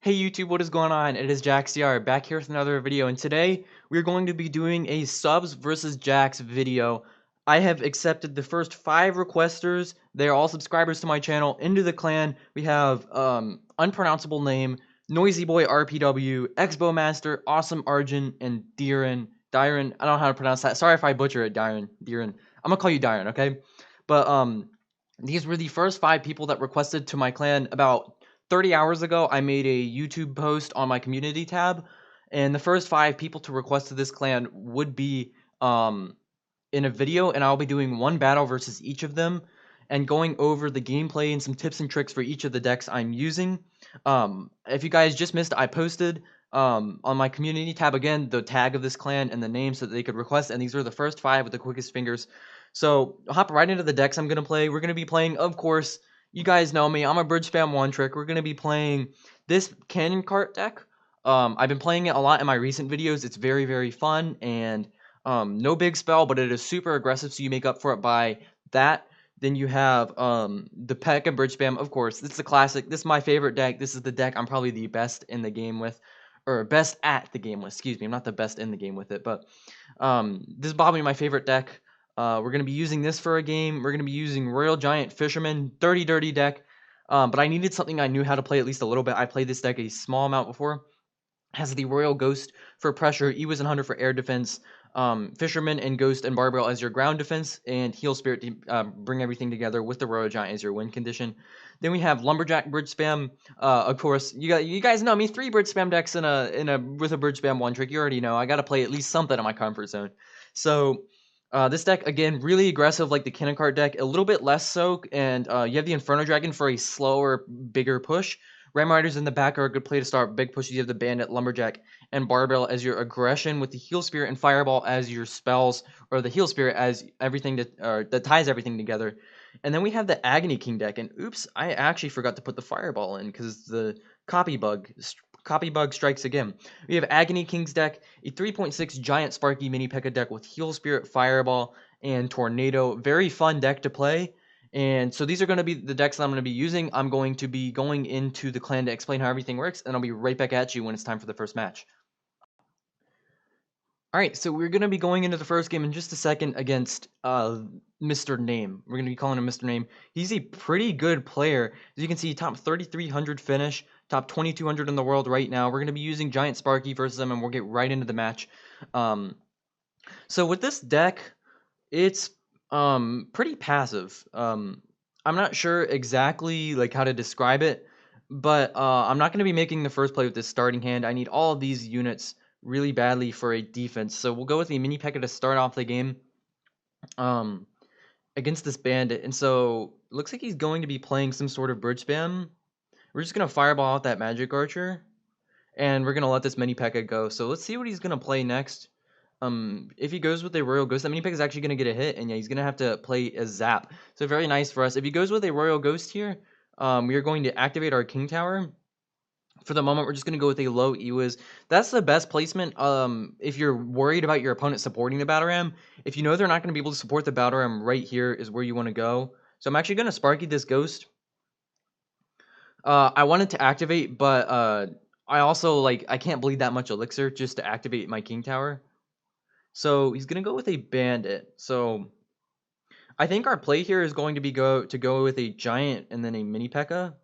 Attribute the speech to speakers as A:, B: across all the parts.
A: Hey YouTube, what is going on? It is JaxCR back here with another video, and today we're going to be doing a subs versus Jax video. I have accepted the first 5 requesters. They are all subscribers to my channel. Into the clan, we have unpronounceable name, Noisy Boy RPW, Expo Master, Awesome Arjun, and Dyron. Dyron, I don't know how to pronounce that. Sorry if I butcher it, Dyron. I'm gonna call you Dyron, okay? But these were the first 5 people that requested to my clan about 30 hours ago. I made a YouTube post on my community tab, and the first 5 people to request to this clan would be in a video, and I'll be doing one battle versus each of them and going over the gameplay and some tips and tricks for each of the decks I'm using. If you guys just missed, I posted on my community tab again the tag of this clan and the name so that they could request, and these are the first 5 with the quickest fingers. So I'll hop right into the decks I'm going to play. We're going to be playing, of course, you guys know me, I'm a bridge spam one trick. We're going to be playing this cannon cart deck. I've been playing it a lot in my recent videos. It's very, very fun, and no big spell, but it is super aggressive, so you make up for it by that. Then you have the Peck and Bridge Spam, of course. This is a classic. This is my favorite deck. This is the deck I'm probably the best in the game with, or best at the game with. Excuse me, I'm not the best in the game with it, but this is probably my favorite deck. We're going to be using this for a game. We're going to be using Royal Giant Fisherman, dirty deck. But I needed something I knew how to play at least a little bit. I played this deck a small amount before. Has the Royal Ghost for pressure, Ewis and Hunter for air defense, Fisherman and Ghost and Barbell as your ground defense, and Heal Spirit to bring everything together with the Royal Giant as your win condition. Then we have Lumberjack Bridge Spam. Of course, you guys know me. 3 Bridge Spam decks with a Bridge Spam one trick. You already know. I got to play at least something in my comfort zone. So this deck, again, really aggressive like the Cannon Cart deck, a little bit less so, and you have the Inferno Dragon for a slower, bigger push. Ram Riders in the back are a good play to start big pushes. You have the Bandit, Lumberjack, and Barbell as your aggression, with the Heal Spirit and Fireball as your spells, or the Heal Spirit as everything that ties everything together. And then we have the Agony King deck, and oops, I actually forgot to put the Fireball in because the copy bug strikes again. We have Agony King's deck, a 3.6 Giant Sparky Mini P.E.K.K.A deck with Heal Spirit, Fireball, and Tornado. Very fun deck to play. And so these are going to be the decks that I'm going to be using. I'm going to be going into the clan to explain how everything works, and I'll be right back at you when it's time for the first match. Alright, so we're going to be going into the first game in just a second against Mr. Name. We're going to be calling him Mr. Name. He's a pretty good player. As you can see, top 3,300 finish, top 2,200 in the world right now. We're going to be using Giant Sparky versus him, and we'll get right into the match. So with this deck, it's pretty passive. I'm not sure exactly like how to describe it, but I'm not going to be making the first play with this starting hand. I need all of these units really badly for a defense. So we'll go with the mini P.E.K.K.A to start off the game against this bandit. And so it looks like he's going to be playing some sort of bridge spam. We're just going to fireball out that magic archer, and we're going to let this mini P.E.K.K.A go. So let's see what he's going to play next. If he goes with a Royal Ghost, that mini P.E.K.K.A is actually going to get a hit, and yeah, he's going to have to play a Zap. So very nice for us. If he goes with a Royal Ghost here, we are going to activate our King Tower. For the moment, we're just going to go with a low Ewiz. That's the best placement if you're worried about your opponent supporting the Battle Ram. If you know they're not going to be able to support the Battle Ram, right here is where you want to go. So I'm actually going to Sparky this Ghost. I wanted to activate, but I also, I can't bleed that much Elixir just to activate my King Tower. So he's going to go with a Bandit. So I think our play here is going to be go with a Giant and then a Mini P.E.K.K.A.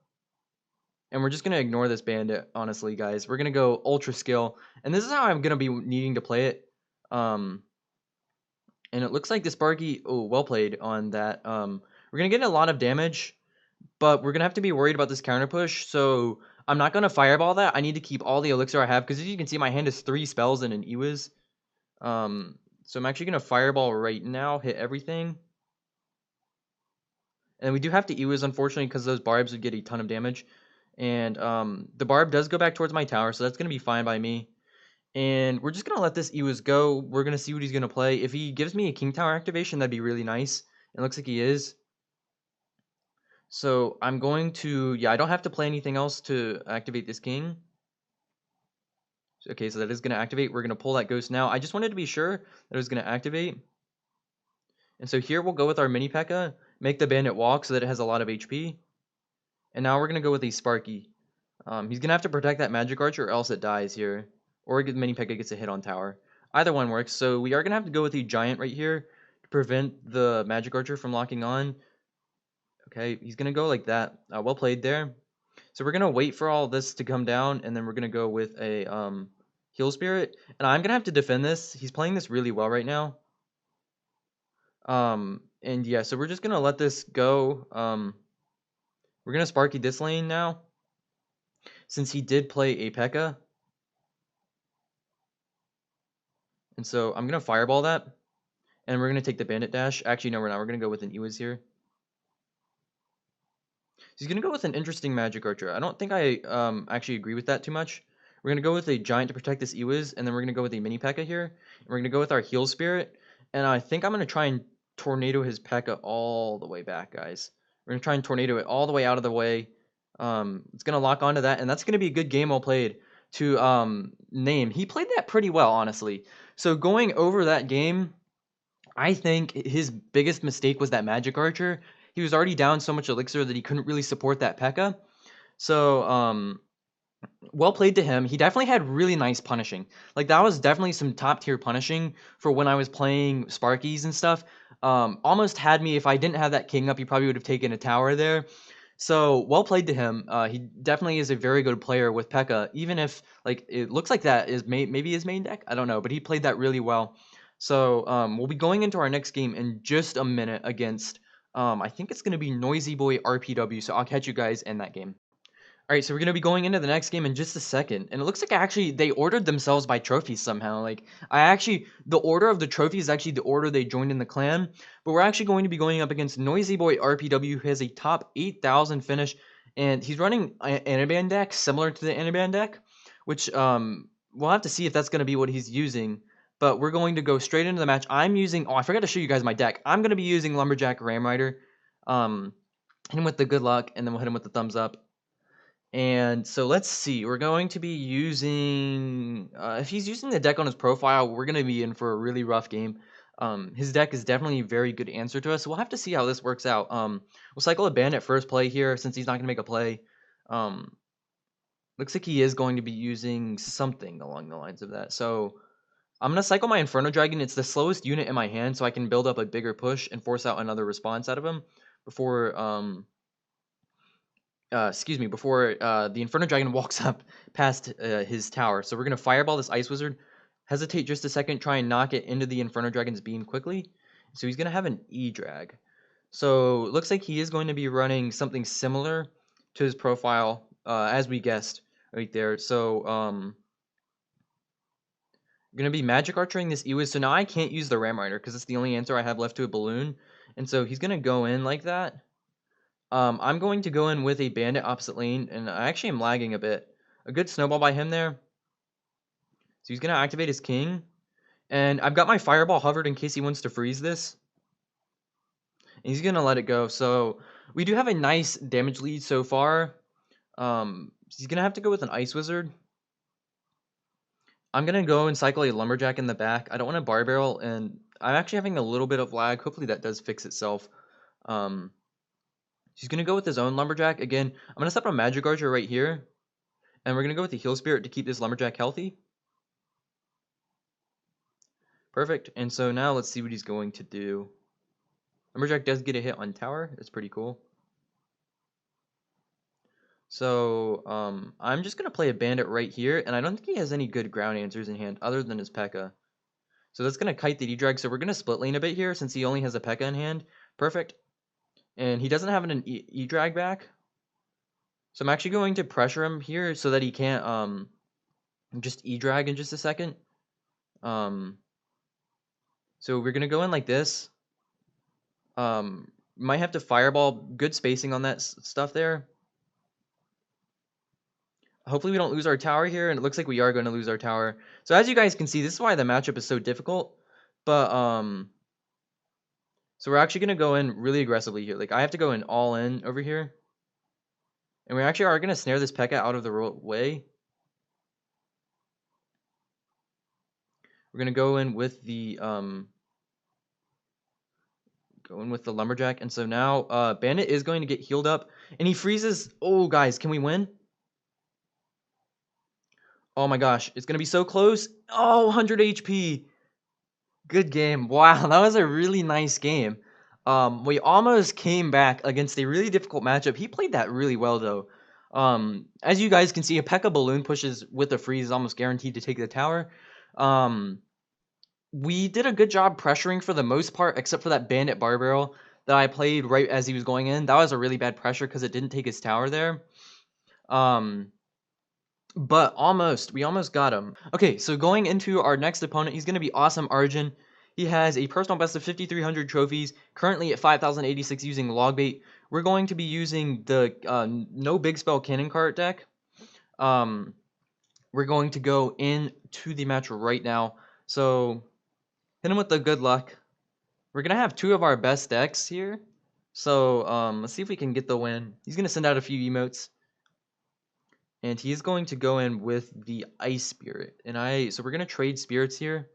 A: And we're just going to ignore this Bandit, honestly, guys. We're going to go Ultra Skill. And this is how I'm going to be needing to play it. And it looks like the Sparky... Oh, well played on that. We're going to get a lot of damage, but we're going to have to be worried about this counter push. So I'm not going to Fireball that. I need to keep all the Elixir I have, because as you can see, my hand is 3 spells and an Ewiz. So I'm actually going to Fireball right now, hit everything. And we do have to Ewiz, unfortunately, because those barbs would get a ton of damage. And the barb does go back towards my tower, so that's going to be fine by me. And we're just going to let this Ewiz go. We're going to see what he's going to play. If he gives me a King Tower activation, that'd be really nice. It looks like he is. So I'm going to... Yeah, I don't have to play anything else to activate this King. Okay, so that is going to activate. We're going to pull that Ghost now. I just wanted to be sure that it was going to activate. And so here we'll go with our Mini P.E.K.K.A. Make the Bandit walk so that it has a lot of HP. And now we're going to go with a Sparky. He's gonna have to protect that magic archer or else it dies here. Or mini P.E.K.K.A gets a hit on tower. Either one works. So we are gonna have to go with the giant right here to prevent the magic archer from locking on. Okay, he's gonna go like that. Well played there. So we're gonna wait for all this to come down, and then we're gonna go with a heal spirit. And I'm gonna have to defend this. He's playing this really well right now. And yeah, so we're just gonna let this go. We're gonna Sparky this lane now, since he did play a P.E.K.K.A. And so I'm gonna fireball that, and we're gonna take the bandit dash. Actually, no, we're not. We're gonna go with an Ewiz here. He's gonna go with an interesting magic archer. I don't think I actually agree with that too much. We're gonna go with a giant to protect this Ewiz, and then we're gonna go with a mini P.E.K.K.A here. And we're gonna go with our heal spirit, and I think I'm gonna try and tornado his P.E.K.K.A all the way back, guys. We're gonna try and tornado it all the way out of the way. It's gonna lock onto that, and that's gonna be a good game well played to name. He played that pretty well, honestly. So going over that game, I think his biggest mistake was that magic archer. He was already down so much elixir that he couldn't really support that P.E.K.K.A. So well played to him. He definitely had really nice punishing. Like that was definitely some top tier punishing for when I was playing Sparkies and stuff. Almost had me. If I didn't have that king up, he probably would have taken a tower there. So well played to him. He definitely is a very good player with P.E.K.K.A. Even if like it looks like that is maybe his main deck. I don't know, but he played that really well. So we'll be going into our next game in just a minute against I think it's gonna be Noisy Boy RPW. So I'll catch you guys in that game. All right, so we're gonna be going into the next game in just a second, and it looks like actually they ordered themselves by trophies somehow. Like the order of the trophies is actually the order they joined in the clan. But we're actually going to be going up against Noisy Boy RPW, who has a top 8,000 finish, and he's running an Anaban deck similar to the Anaban deck, which we'll have to see if that's gonna be what he's using. But we're going to go straight into the match. I'm using. Oh, I forgot to show you guys my deck. I'm gonna be using Lumberjack Ram Rider. Hit him with the good luck, and then we'll hit him with the thumbs up. And so let's see, we're going to be using, if he's using the deck on his profile, we're going to be in for a really rough game. His deck is definitely a very good answer to us, so we'll have to see how this works out. We'll cycle a bandit first play here, since he's not going to make a play. Looks like he is going to be using something along the lines of that. So I'm going to cycle my Inferno Dragon. It's the slowest unit in my hand, so I can build up a bigger push and force out another response out of him before before the Inferno Dragon walks up past his tower. So we're going to fireball this Ice Wizard, hesitate just a second, try and knock it into the Inferno Dragon's beam quickly. So he's going to have an E-Drag. So it looks like he is going to be running something similar to his profile, as we guessed right there. So I'm going to be Magic Archering this Ewiz. So now I can't use the Ram Rider because it's the only answer I have left to a balloon. And so he's going to go in like that. I'm going to go in with a bandit opposite lane, and I actually am lagging a bit. A good snowball by him there. So he's going to activate his king. And I've got my fireball hovered in case he wants to freeze this. And he's going to let it go. So we do have a nice damage lead so far. He's going to have to go with an Ice Wizard. I'm going to go and cycle a Lumberjack in the back. I don't want a Bar Barrel, and I'm actually having a little bit of lag. Hopefully that does fix itself. He's going to go with his own Lumberjack. Again, I'm going to set up a Magic Archer right here. And we're going to go with the Heal Spirit to keep this Lumberjack healthy. Perfect. And so now let's see what he's going to do. Lumberjack does get a hit on tower. That's pretty cool. So I'm just going to play a Bandit right here. And I don't think he has any good ground answers in hand other than his P.E.K.K.A. So that's going to kite the D-Drag. So we're going to split lane a bit here since he only has a P.E.K.K.A. in hand. Perfect. And he doesn't have an E-Drag back. So I'm actually going to pressure him here so that he can't just E-Drag in just a second. So we're gonna go in like this. Might have to fireball. Good spacing on that stuff there. Hopefully we don't lose our tower here, and it looks like we are going to lose our tower. So as you guys can see, this is why the matchup is so difficult. But so we're actually gonna go in really aggressively here. Like I have to go in all in over here, and we actually are gonna snare this P.E.K.K.A. out of the way. We're gonna go in with the Lumberjack, and so now Bandit is going to get healed up, and he freezes. Oh, guys, can we win? Oh my gosh, it's gonna be so close. Oh, 100 HP. Good game. Wow, that was a really nice game. We almost came back against a really difficult matchup. He played that really well though. As you guys can see, a P.E.K.K.A balloon pushes with a freeze is almost guaranteed to take the tower. Um, we did a good job pressuring for the most part, except for that bandit bar barrel that I played right as he was going in. That was a really bad pressure because it didn't take his tower there. Um, but we almost got him. Okay, so going into our next opponent, he's going to be Awesome Arjun. He has a personal best of 5,300 trophies, currently at 5,086 using log bait. We're going to be using the no big spell cannon cart deck. Um, we're going to go into the match right now. So hit him with the good luck. We're gonna have two of our best decks here. So let's see if we can get the win. He's gonna send out a few emotes. And he is going to go in with the Ice Spirit. So we're gonna trade spirits here.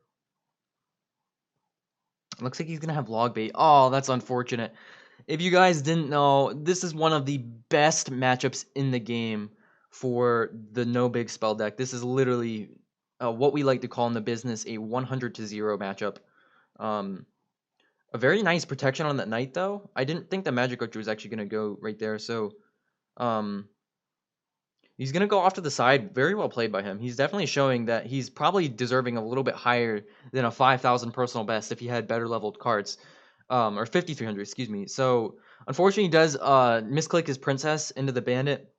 A: It looks like he's gonna have log bait. Oh, that's unfortunate. If you guys didn't know, this is one of the best matchups in the game for the no big spell deck. This is literally what we like to call in the business a 100-0 matchup. Um, a very nice protection on that knight though. I didn't think the Magic Archer was actually gonna go right there, so um, he's going to go off to the side. Very well played by him. He's definitely showing that he's probably deserving a little bit higher than a 5,000 personal best if he had better leveled cards. Or 5,300, excuse me. So, unfortunately, he does misclick his princess into the bandit.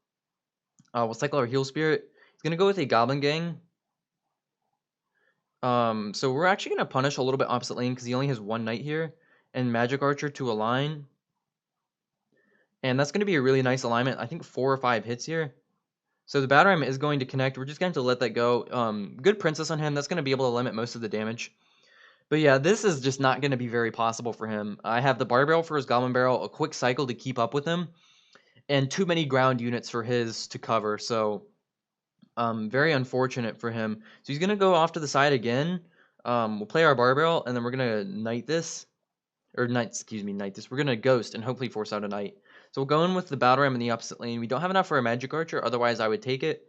A: We'll cycle our heal spirit. He's going to go with a goblin gang. So we're actually going to punish a little bit opposite lane because he only has one knight here. And magic archer to align. And that's going to be a really nice alignment. I think 4 or 5 hits here. So the battle ram is going to connect. We're just going to let that go. Good princess on him. That's going to be able to limit most of the damage. But yeah, this is just not going to be very possible for him. I have the bar barrel for his goblin barrel, a quick cycle to keep up with him, and too many ground units for his to cover. So very unfortunate for him. So he's going to go off to the side again. We'll play our bar barrel, and then we're going to knight this. Or knight, excuse me, knight this. We're going to ghost and hopefully force out a knight. So we'll go in with the battle ram in the opposite lane. We don't have enough for a magic archer, otherwise I would take it.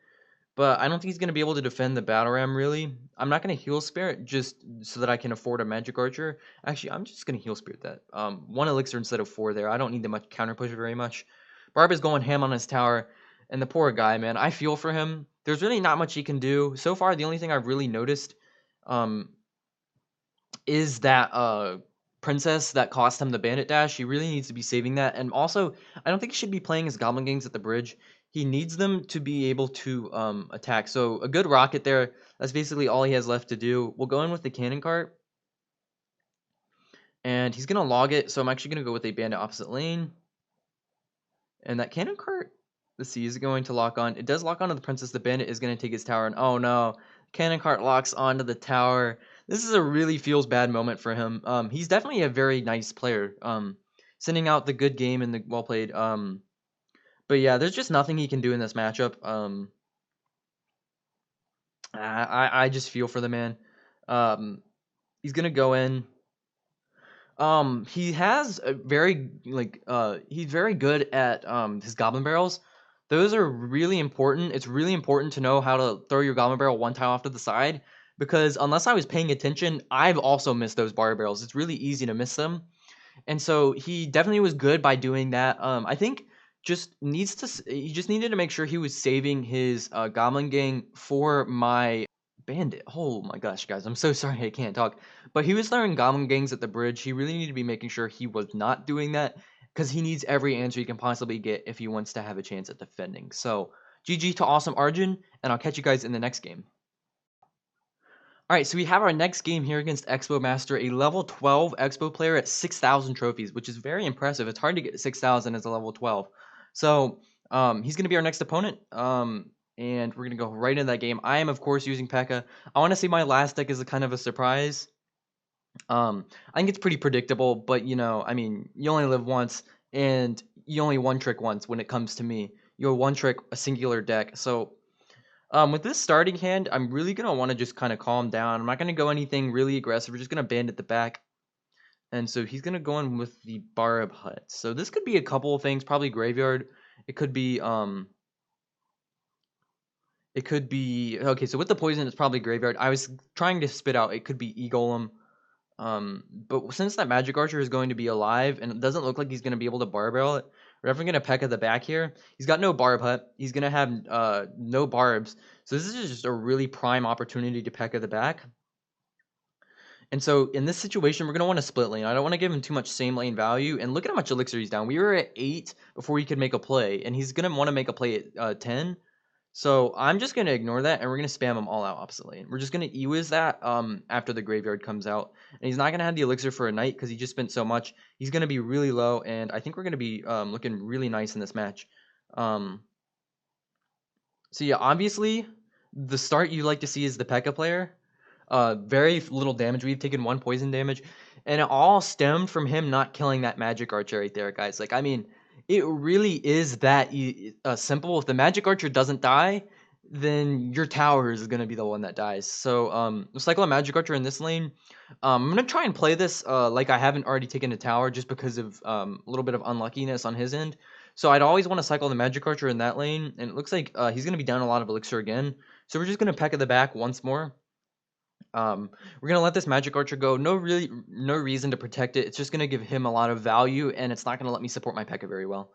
A: But I don't think he's going to be able to defend the battle ram, really. I'm not going to heal spirit just so that I can afford a magic archer. Actually, I'm just going to heal spirit that. 1 elixir instead of 4 there. I don't need the much counter push very much. Barb is going ham on his tower. And the poor guy, man, I feel for him. There's really not much he can do. So far, the only thing I've really noticed is that princess that cost him the bandit dash. He really needs to be saving that. And also, I don't think he should be playing his goblin gangs at the bridge. He needs them to be able to attack. So a good rocket there. That's basically all he has left to do. We'll go in with the cannon cart. And he's going to log it. So I'm actually going to go with a bandit opposite lane. And that cannon cart, let's see, is it going to lock on? It does lock onto the princess. The bandit is going to take his tower. And oh no, cannon cart locks onto the tower. This is a really feels bad moment for him. He's definitely a very nice player. Sending out the good game and the well played. But yeah, there's just nothing he can do in this matchup. I just feel for the man. He's gonna go in. He has a very he's very good at his goblin barrels. Those are really important. It's really important to know how to throw your goblin barrel one tile off to the side because unless I was paying attention, I've also missed those bar barrels. It's really easy to miss them. And so he definitely was good by doing that. I think he just needed to make sure he was saving his goblin gang for my bandit. Oh my gosh, guys, I'm so sorry I can't talk. But he was throwing goblin gangs at the bridge. He really needed to be making sure he was not doing that because he needs every answer he can possibly get if he wants to have a chance at defending. So GG to Awesome Arjun, and I'll catch you guys in the next game. Alright, so we have our next game here against Expo Master, a level 12 Expo player at 6,000 trophies, which is very impressive. It's hard to get 6,000 as a level 12. So, he's going to be our next opponent, and we're going to go right into that game. I am, of course, using P.E.K.K.A. I want to say my last deck is a kind of a surprise. I think it's pretty predictable, but, you know, I mean, you only live once, and you only one-trick once when it comes to me. You're one-trick a singular deck, so... with this starting hand, I'm really going to want to just kind of calm down. I'm not going to go anything really aggressive. We're just going to bandit the back. And so he's going to go in with the Barb Hut. So this could be a couple of things, probably Graveyard. It could be It could be okay. So with the poison, it's probably graveyard. I was trying to spit out. It could be e-golem. But since that magic archer is going to be alive and it doesn't look like he's going to be able to barbell it, we're definitely going to peck at the back here. He's got no barb hut. He's going to have no barbs. So this is just a really prime opportunity to peck at the back. And so in this situation, we're going to want to split lane. I don't want to give him too much same lane value. And look at how much elixir he's down. We were at 8 before he could make a play. And he's going to want to make a play at 10. So I'm just going to ignore that, and we're going to spam him all out opposite lane. We're just going to Ewiz that after the graveyard comes out. And he's not going to have the elixir for a night because he just spent so much. He's going to be really low, and I think we're going to be looking really nice in this match. So yeah, obviously, the start you like to see is the P.E.K.K.A player. Very little damage. We've taken 1 poison damage, and it all stemmed from him not killing that magic archer right there, guys. Like, I mean, it really is that simple. If the magic archer doesn't die, then your tower is gonna be the one that dies. So, we'll cycle a magic archer in this lane. I'm gonna try and play this like I haven't already taken a tower, just because of a little bit of unluckiness on his end. So I'd always want to cycle the magic archer in that lane, and it looks like he's gonna be down a lot of elixir again. So we're just gonna peck at the back once more. We're gonna let this magic archer go. No reason to protect it. It's just gonna give him a lot of value, and it's not gonna let me support my P.E.K.K.A very well.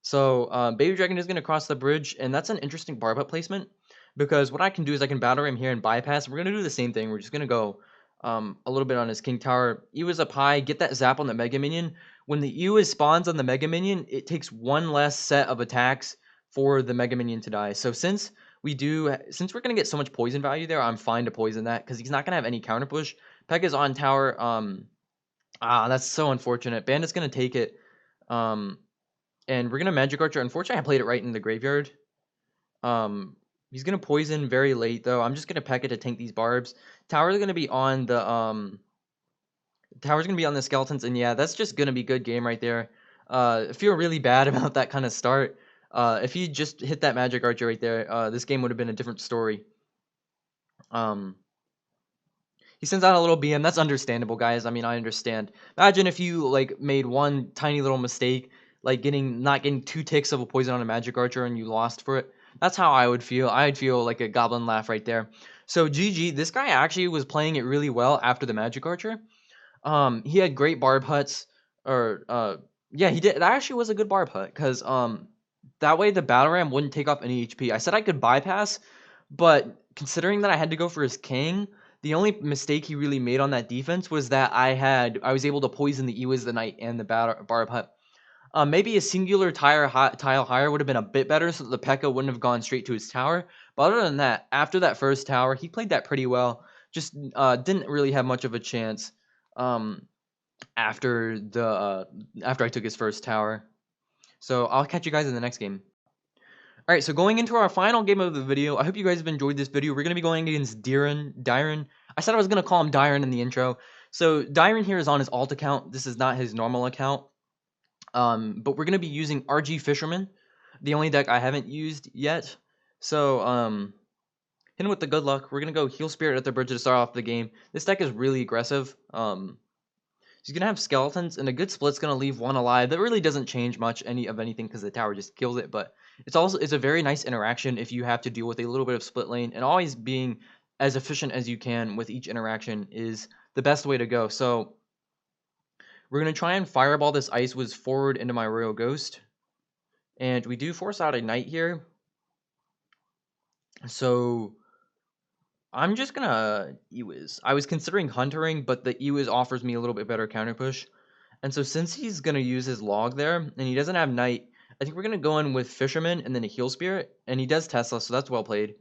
A: So Baby Dragon is gonna cross the bridge, and that's an interesting barb up placement, because what I can do is I can battle ram here and bypass. We're gonna do the same thing. We're just gonna go a little bit on his King Tower. Ewiz up high, get that zap on the Mega Minion. When the Ewiz spawns on the Mega Minion, it takes 1 less set of attacks for the Mega Minion to die. So since we're gonna get so much poison value there, I'm fine to poison that because he's not gonna have any counter push. P.E.K.K.A is on tower. That's so unfortunate. Bandit's gonna take it. And we're gonna magic archer. Unfortunately, I played it right in the graveyard. He's gonna poison very late though. I'm just gonna P.E.K.K.A to tank these barbs. Tower's gonna be on the skeletons, and yeah, that's just gonna be good game right there. I feel really bad about that kind of start. If he just hit that magic archer right there, this game would have been a different story. He sends out a little BM. That's understandable, guys. I mean, I understand. Imagine if you like made one tiny little mistake, like not getting 2 ticks of a poison on a magic archer, and you lost for it. That's how I would feel. I'd feel like a goblin laugh right there. So GG. This guy actually was playing it really well after the magic archer. He had great barb huts, or yeah, he did. That actually was a good barb hut, because that way the battle ram wouldn't take off any HP. I said I could bypass, but considering that I had to go for his king, the only mistake he really made on that defense was that I was able to poison the Ewiz the Knight and the barb hut. Maybe a singular tile higher would have been a bit better, so that the P.E.K.K.A wouldn't have gone straight to his tower. But other than that, after that first tower, he played that pretty well. Just didn't really have much of a chance after I took his first tower. So I'll catch you guys in the next game. Alright, so going into our final game of the video, I hope you guys have enjoyed this video. We're going to be going against Dyron. I said I was going to call him Dyron in the intro. So Dyron here is on his alt account. This is not his normal account. But we're going to be using RG Fisherman, the only deck I haven't used yet. So, hit him with the good luck. We're going to go Heal Spirit at the bridge to start off the game. This deck is really aggressive. He's going to have skeletons, and a good split's going to leave 1 alive. That really doesn't change much of anything because the tower just kills it, but it's a very nice interaction if you have to deal with a little bit of split lane, and always being as efficient as you can with each interaction is the best way to go. So we're going to try and fireball this Ice Wiz forward into my Royal Ghost, and we do force out a Knight here. So I'm just gonna Ewiz. I was considering Huntering, but the Ewiz offers me a little bit better counter push. And so since he's gonna use his log there, and he doesn't have Knight, I think we're gonna go in with Fisherman and then a Heal Spirit. And he does Tesla, so that's well played.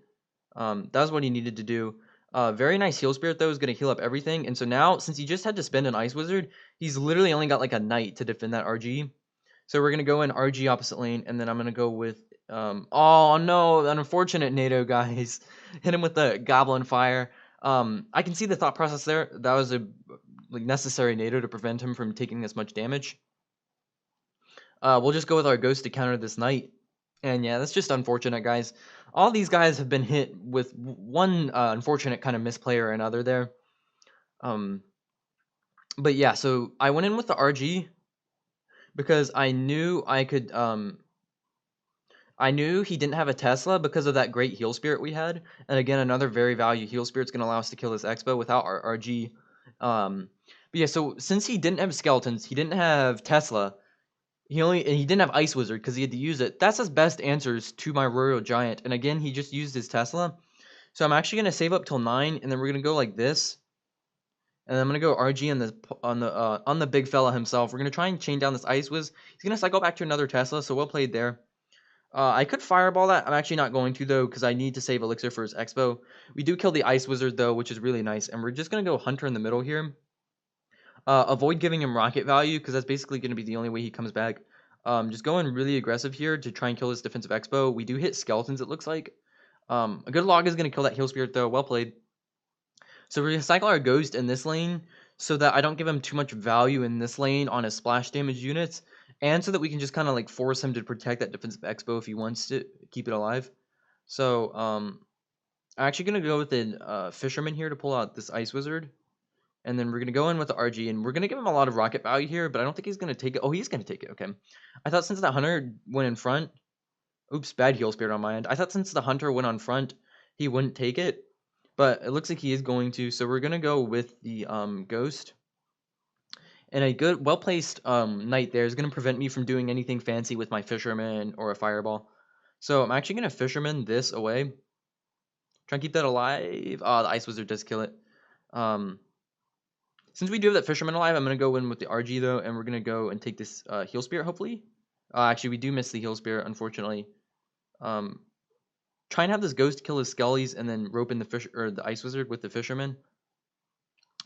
A: That was what he needed to do. Very nice Heal Spirit though, is gonna heal up everything. And so now, since he just had to spend an Ice Wizard, he's literally only got like a Knight to defend that RG. So we're gonna go in RG opposite lane, and then I'm gonna go with oh no, an unfortunate NATO, guys. Hit him with the Goblin Fire. I can see the thought process there. That was a necessary NATO to prevent him from taking as much damage. We'll just go with our Ghost to counter this Knight. And yeah, that's just unfortunate, guys. All these guys have been hit with one unfortunate kind of misplay or another there. But yeah, so I went in with the RG because I knew I I knew he didn't have a Tesla because of that great heal spirit we had. And again, another very value heal spirit's going to allow us to kill this Expo without our RG. But yeah, so since he didn't have skeletons, he didn't have Tesla, he didn't have Ice Wizard because he had to use it. That's his best answers to my Royal Giant. And again, he just used his Tesla. So I'm actually going to save up till 9, and then we're going to go like this. And I'm gonna go RG on the big fella himself. We're gonna try and chain down this Ice Wiz. He's gonna cycle back to another Tesla, so well played there. I could fireball that. I'm actually not going to though, because I need to save elixir for his Expo. We do kill the Ice Wizard though, which is really nice. And we're just gonna go Hunter in the middle here. Avoid giving him rocket value, because that's basically gonna be the only way he comes back. Just going really aggressive here to try and kill this defensive Expo. We do hit skeletons, it looks like. A good log is gonna kill that heal spirit though. Well played. So we're going to cycle our Ghost in this lane so that I don't give him too much value in this lane on his splash damage units, and so that we can just kind of like force him to protect that defensive Expo if he wants to keep it alive. So I'm actually going to go with the Fisherman here to pull out this Ice Wizard, and then we're going to go in with the RG, and we're going to give him a lot of rocket value here, but I don't think he's going to take it. Oh, he's going to take it. Okay. I thought since that Hunter went in front, oops, bad heal spirit on my end. I thought since the Hunter went on front, he wouldn't take it. But it looks like he is going to, so we're going to go with the Ghost. And a good, well-placed Knight there is going to prevent me from doing anything fancy with my Fisherman or a Fireball. So I'm actually going to Fisherman this away. Try and keep that alive. Oh, the Ice Wizard does kill it. Since we do have that Fisherman alive, I'm going to go in with the RG, though, and we're going to go and take this Heal Spirit, hopefully. Actually, we do miss the Heal Spirit, unfortunately. Try and have this Ghost kill his Skellies and then rope in the Ice Wizard with the Fisherman.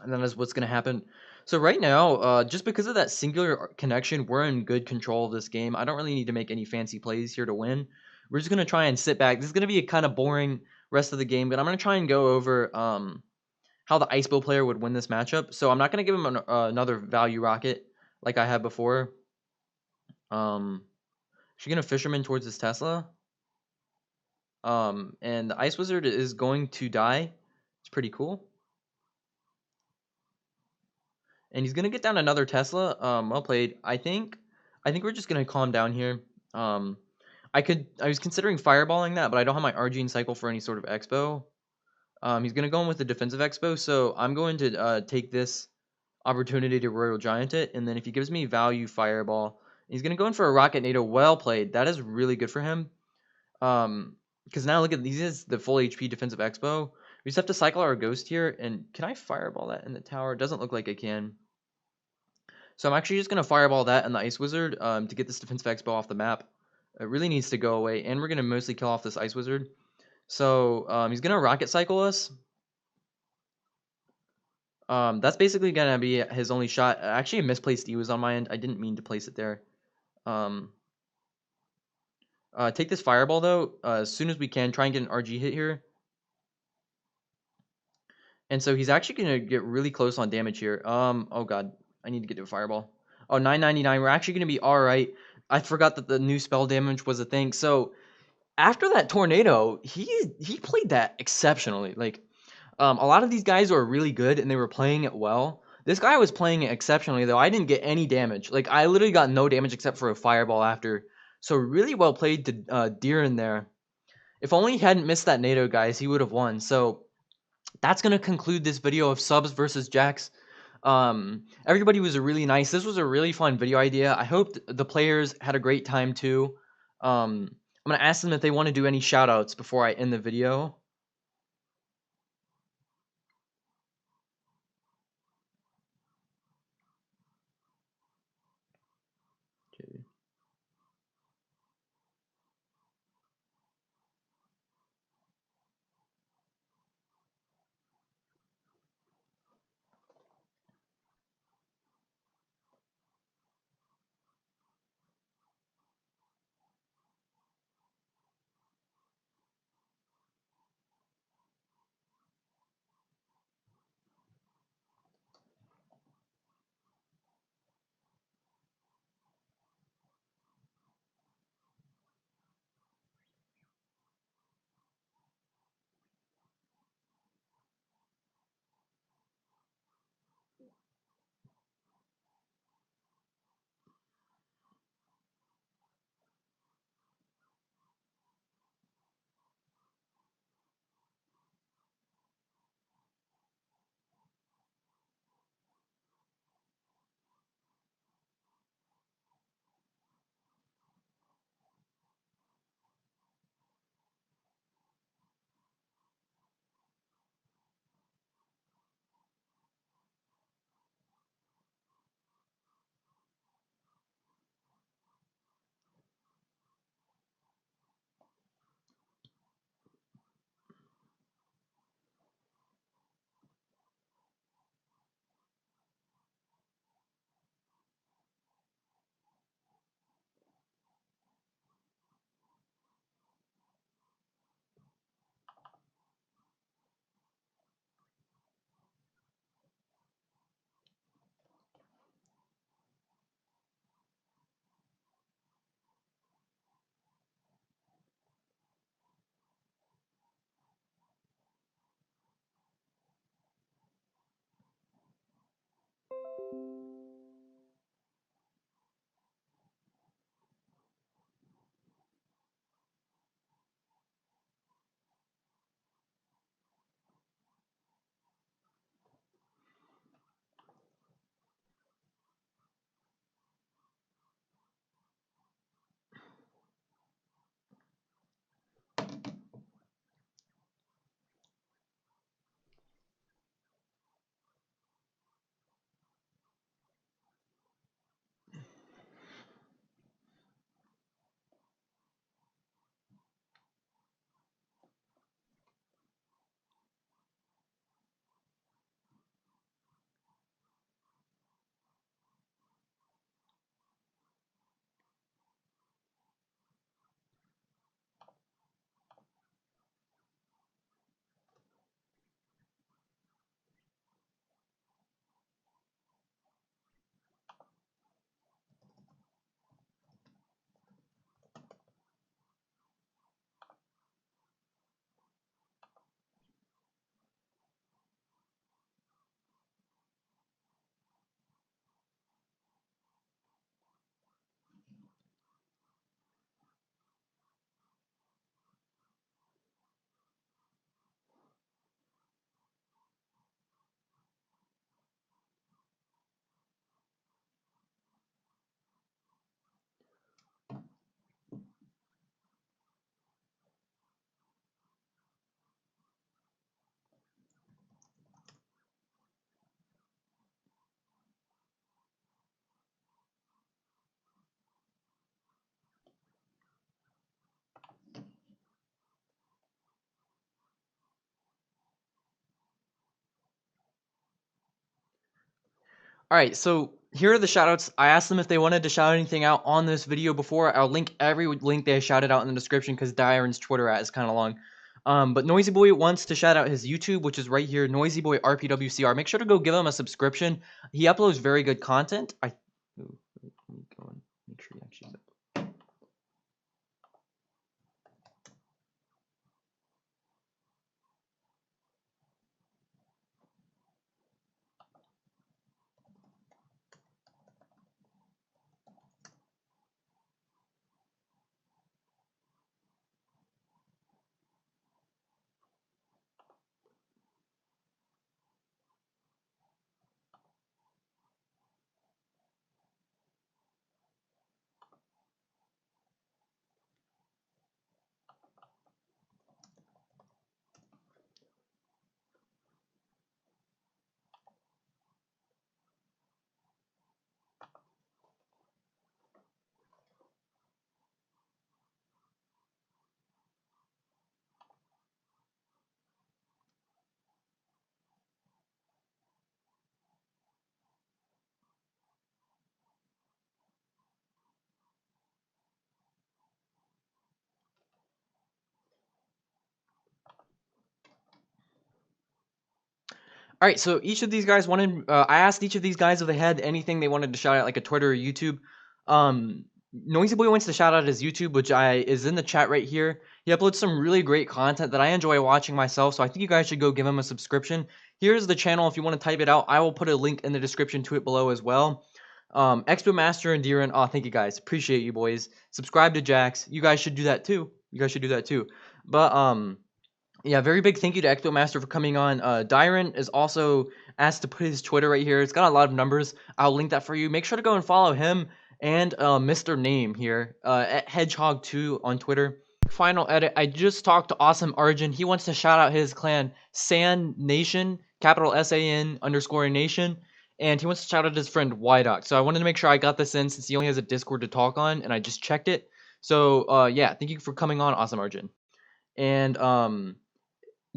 A: And then that's what's going to happen. So right now, just because of that singular connection, we're in good control of this game. I don't really need to make any fancy plays here to win. We're just going to try and sit back. This is going to be a kind of boring rest of the game, but I'm going to try and go over how the Ice Bow player would win this matchup. So I'm not going to give him another value rocket like I had before. She's going to Fisherman towards his Tesla. And the Ice Wizard is going to die. It's pretty cool. And he's gonna get down another Tesla. Well played. I think we're just gonna calm down here. I was considering fireballing that, but I don't have my Argene cycle for any sort of Expo. He's gonna go in with the defensive Expo, so I'm going to take this opportunity to Royal Giant it, and then if he gives me value Fireball, he's gonna go in for a Rocket Nado. Well played. That is really good for him. Because now look at these is the full HP defensive Expo. We just have to cycle our Ghost here, and can I Fireball that in the tower? It doesn't look like I can. So I'm actually just going to Fireball that and the Ice Wizard to get this defensive Expo off the map. It really needs to go away, and we're going to mostly kill off this Ice Wizard. So he's going to Rocket Cycle us. That's basically going to be his only shot. Actually, a misplaced E was on my end. I didn't mean to place it there. Take this Fireball, though, as soon as we can. Try and get an RG hit here. And so he's actually going to get really close on damage here. Oh, God. I need to get to a Fireball. Oh, 999. We're actually going to be all right. I forgot that the new spell damage was a thing. So after that tornado, he played that exceptionally. Like a lot of these guys were really good and they were playing it well. This guy was playing it exceptionally though. I didn't get any damage. Like I literally got no damage except for a fireball after. So really well played to Dyron there. If only he hadn't missed that NATO, guys, he would have won. So that's gonna conclude this video of subs versus Jacks. Everybody was really nice. This was a really fun video idea. I hope the players had a great time too. I'm gonna ask them if they want to do any shout outs before I end the video. Okay. Alright, so here are the shoutouts. I asked them if they wanted to shout anything out on this video before. I'll link every link they shouted out in the description because Dyron's Twitter ad is kind of long. But Noisy Boy wants to shout out his YouTube, which is right here, Noisy Boy RPWCR. Make sure to go give him a subscription. He uploads very good content. Let me go and make sure he actually. All right, so each of these guys wanted. I asked each of these guys if they had anything they wanted to shout out, like a Twitter or YouTube. Noisy Boy wants to shout out his YouTube, which is in the chat right here. He uploads some really great content that I enjoy watching myself, so I think you guys should go give him a subscription. Here's the channel if you want to type it out. I will put a link in the description to it below as well. Expo Master and Dyron. Oh, thank you guys. Appreciate you boys. Subscribe to Jax. You guys should do that too. But yeah, very big thank you to Expo Master for coming on. Dyron is also asked to put his Twitter right here. It's got a lot of numbers. I'll link that for you. Make sure to go and follow him and Mr. Name here at Hedgehog2 on Twitter. Final edit. I just talked to Awesome Arjun. He wants to shout out his clan San Nation, capital SAN_Nation, and he wants to shout out his friend Ydoc. So I wanted to make sure I got this in since he only has a Discord to talk on, and I just checked it. So yeah, thank you for coming on, Awesome Arjun. And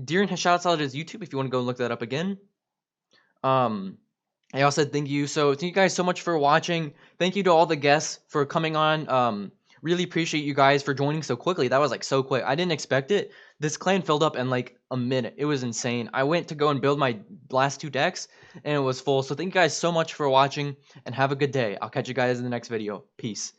A: Dyron has shouts out his YouTube if you want to go look that up again. I also said thank you. So thank you guys so much for watching. Thank you to all the guests for coming on. Really appreciate you guys for joining so quickly. That was like so quick. I didn't expect it. This clan filled up in like a minute. It was insane. I went to go and build my last 2 decks and it was full. So thank you guys so much for watching and have a good day. I'll catch you guys in the next video. Peace.